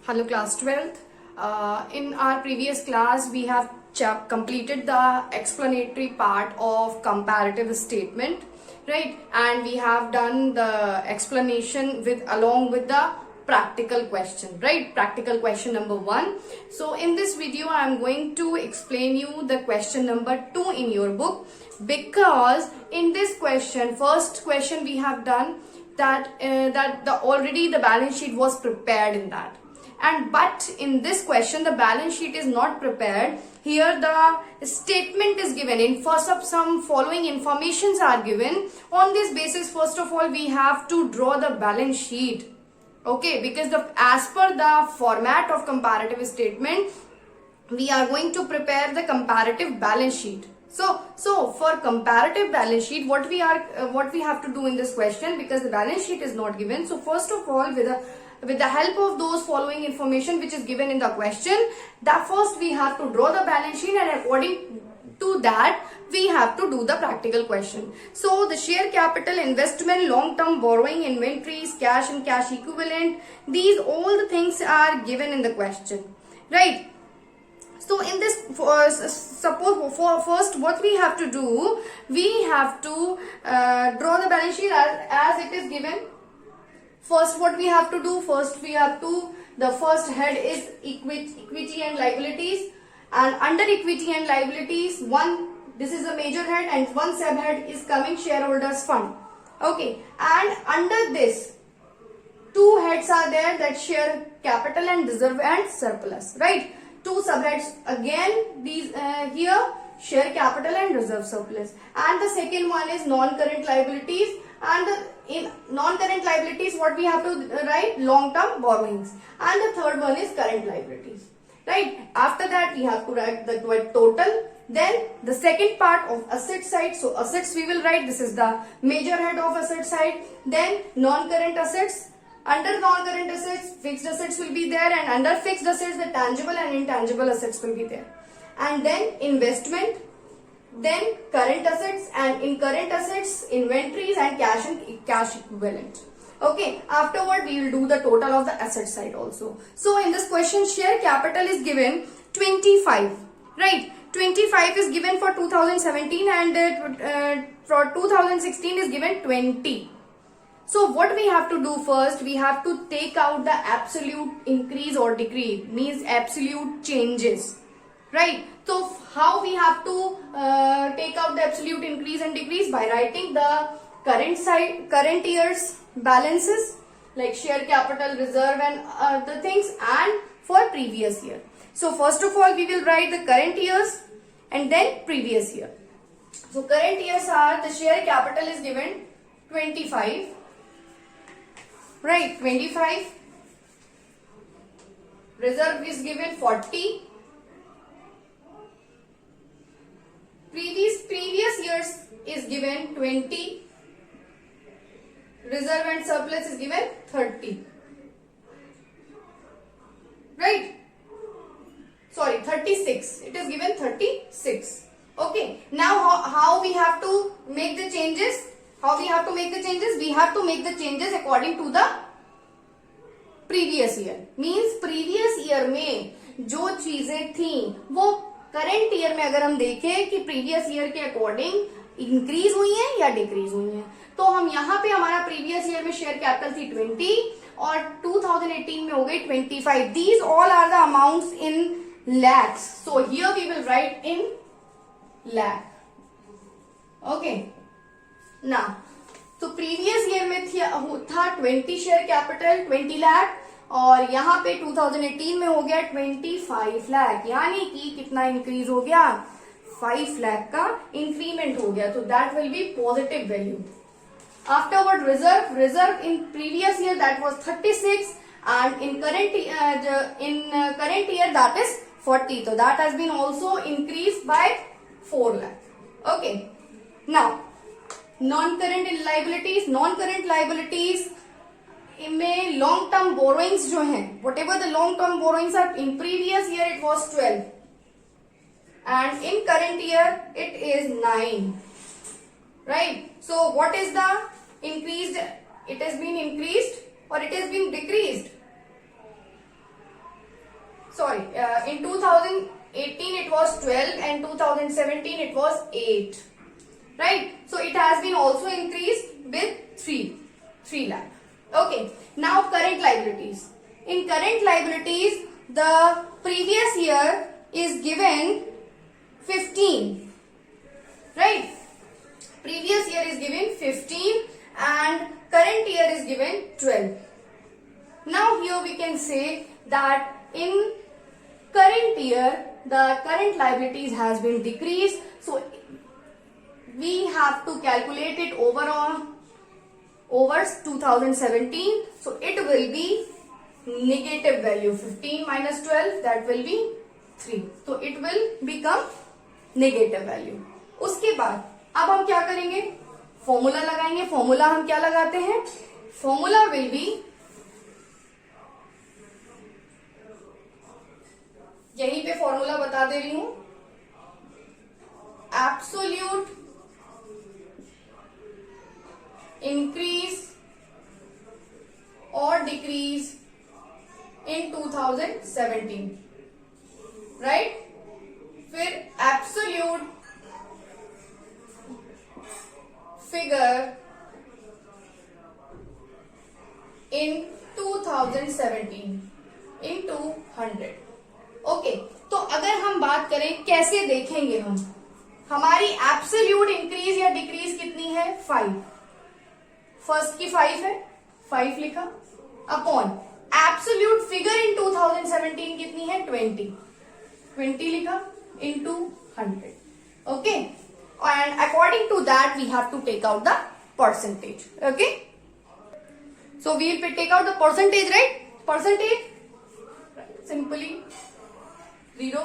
Hello class 12th. In our previous class we have completed the explanatory part of comparative statement, right? And we have done the explanation along with the practical question, right? Practical question number 1. So in this video I am going to explain you the question number 2 in your book, because in this question, first question we have done that already the balance sheet was prepared in that. But in this question the balance sheet is not prepared. Here the statement is given. In first of some following informations are given. On this basis, first of all we have to draw the balance sheet. Okay, because as per the format of comparative statement, we are going to prepare the comparative balance sheet. So for comparative balance sheet, what we have to do in this question, because the balance sheet is not given. So first of all, with the help of those following information which is given in the question, that first we have to draw the balance sheet, and according to that we have to do the practical question. So the share capital, investment, long-term borrowing, inventories, cash and cash equivalent, these all the things are given in the question, right? So in this, suppose for first what we have to do, we have to draw the balance sheet as it is given. First what we have to do, the first head is equity and liabilities, and under equity and liabilities, this is a major head and one subhead is coming shareholders fund. Okay, and under this two heads are there, that share capital and reserve and surplus, right? Two subheads again, these here share capital and reserve surplus, and the second one is non-current liabilities, and in non-current liabilities what we have to write, long-term borrowings, and the third one is current liabilities, right? After that we have to write the total. Then the second part of asset side, so assets we will write, this is the major head of asset side. Then non-current assets, under non-current assets fixed assets will be there, and under fixed assets the tangible and intangible assets will be there. And then investment, then current assets, and in current assets inventories and cash equivalent. Okay, afterward we will do the total of the asset side also. So in this question, share capital is given 25, right? 25 is given for 2017, and for 2016 is given 20. So what we have to do first, we have to take out the absolute increase or decrease, means absolute changes, right? So how we have to take out the absolute increase and decrease? By writing the current year's balances, like share capital, reserve and other things, and for previous year. So first of all we will write the current years and then previous year. So current years are, the share capital is given 25, right? 25. Reserve is given 40. Previous years is given 20. Reserve and surplus is given 30. Right? Sorry, 36. It is given 36. Okay. Now how we have to make the changes? We have to make the changes according to the previous year. Means previous year में जो चीजें थी वो current year में अगर हम देखें कि प्रीवियस ईयर के अकॉर्डिंग इंक्रीज हुई है या डिक्रीज हुई है, तो हम यहाँ पे हमारा प्रीवियस ईयर में शेयर कैपिटल थी 20 और 2018 में हो गई 25. These all are the amounts in lakhs. So here we will write in lakh. Okay. Now, तो प्रीवियस ईयर में था 20 शेयर कैपिटल 20 लाख, और यहाँ पे 2018 में हो गया 25 लाख, यानी कि कितना इंक्रीज हो गया, 5 लाख का इंक्रीमेंट हो गया. तो that will be positive value. Afterward reserve in previous year that was 36, and in current year that is 40. So that has been also increased by 4 lakh. Okay. Now non-current liabilities में long term borrowings जो हैं, whatever the long term borrowings are, in previous year it was 12 and in current year it is 9, right? So what is the increased? It has been increased or it has been decreased? sorry, in 2018 it was 12 and 2017 it was 8, right? So it has been also increased with 3 lakh. Okay, now current liabilities. In current liabilities, the previous year is given 15, right? Previous year is given 15 and current year is given 12. Now here we can say that in current year the current liabilities has been decreased, so we have to calculate it over 2017, so it will be negative value. 15 minus 12, that will be 3, so it will become negative value. उसके बाद अब हम क्या करेंगे, formula लगाएंगे. Formula हम क्या लगाते हैं, फॉर्मूला विल बी, यहीं पे फॉर्मूला बता दे रही हूं, एब्सोल्यूट इंक्रीज और डिक्रीज इन 2017, राइट? फिर absolute figure in 2017 into 100. Okay, तो अगर हम बात करें कैसे देखेंगे, हमारी एब्सोल्यूट इंक्रीज या डिक्रीज कितनी है, 5. फर्स्ट की 5 है, 5 लिखा, अपॉन एब्सोल्यूट फिगर इन 2017 कितनी है, 20 लिखा, into 100. Okay, and according to that we have to take out the percentage. Okay, so we will take out the percentage, right? Percentage, simply 0,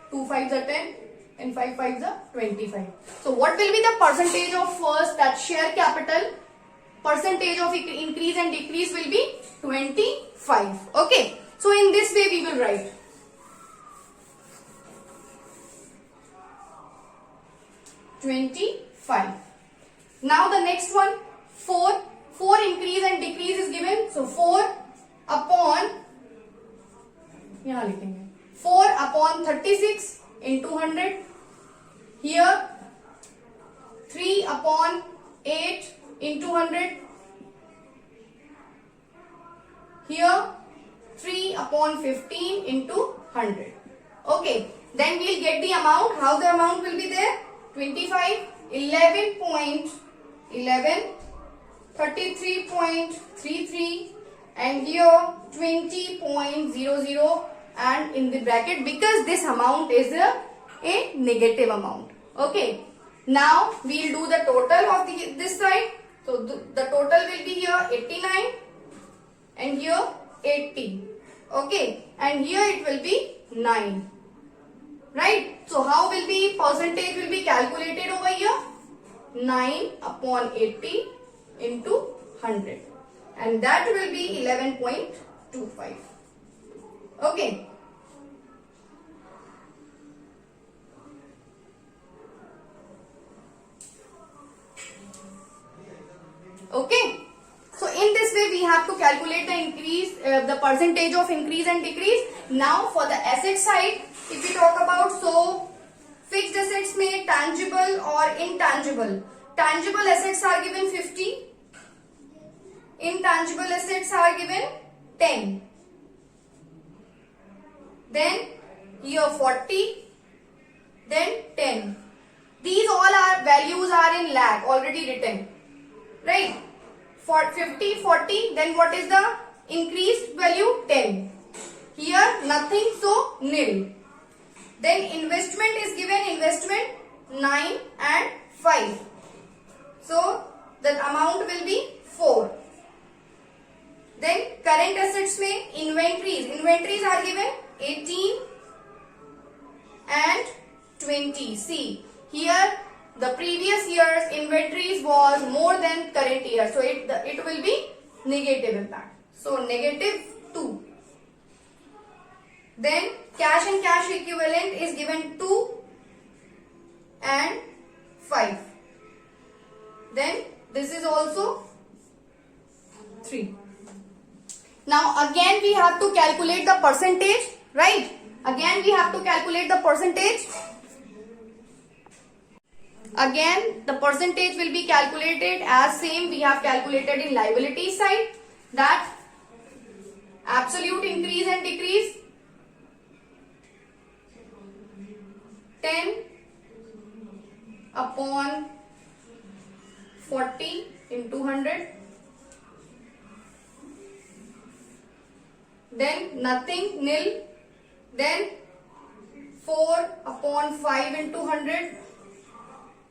2 5s are 10 and 5 5s are 25. So what will be the percentage of first, that share capital, percentage of increase and decrease will be 25. Okay, so in this way we will write 25. Now the next one, 4 increase and decrease is given, so 4 upon, यहाँ लिखेंगे 4 upon 36 into 100, here 3 upon 8 into 100, here 3 upon 15 into 100. Okay, then we'll get the amount. How the amount will be there? 25, 11.11, 33.33, and here 20.00, and in the bracket, because this amount is a negative amount. Okay, now we'll do the total of this side. So the total will be here 89 and here 80. Okay, and here it will be 9. Right? So how will be percentage will be calculated over here? 9 upon 80 into 100, and that will be 11.25. Okay. Okay. So in this way we have to calculate the increase, the percentage of increase and decrease. Now for the asset side, if we talk about, so fixed assets में tangible or intangible. Tangible assets are given 50. Intangible assets are given 10. Then here 40. Then 10. These all are values are in lakh already written. Right? For 50, 40. Then what is the increased value? 10. Here nothing, so nil. Then investment is given, investment 9 and 5. So the amount will be 4. Then current assets में inventories are given 18 and 20. See here the previous year's inventories was more than current year, so it will be negative impact. So negative 2. Then cash and cash equivalent is given 2 and 5. Then this is also 3. Now again we have to calculate the percentage, right? Again we have to calculate the percentage. Again the percentage will be calculated as same we have calculated in liability side, that absolute increase and decrease 10 upon 40 into 100, then nothing, nil, then 4 upon 5 into 100,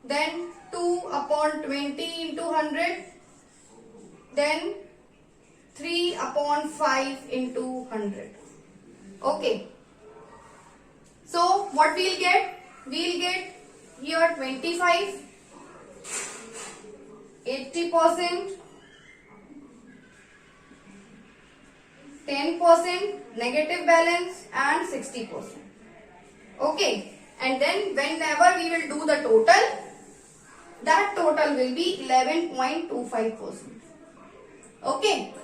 then 2 upon 20 into 100, then 3 upon 5 into 100. Okay. So what we'll get? We'll get here 25, 80%, 10%, negative balance, and 60%. Okay. And then whenever we will do the total, that total will be 11.25%. Okay.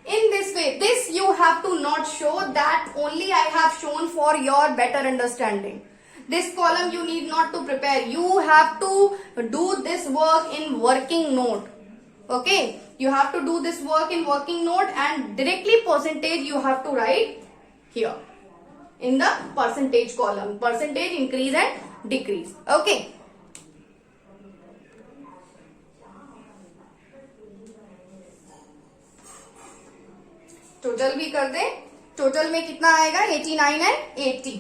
In this way, this you have to not show, that only I have shown for your better understanding. This column you need not to prepare. You have to do this work in working note. Okay. You have to do this work in working note, and directly percentage you have to write here in the percentage column. Percentage increase and decrease. Okay. Total भी कर दे. Total में कितना आएगा? 89 and 80.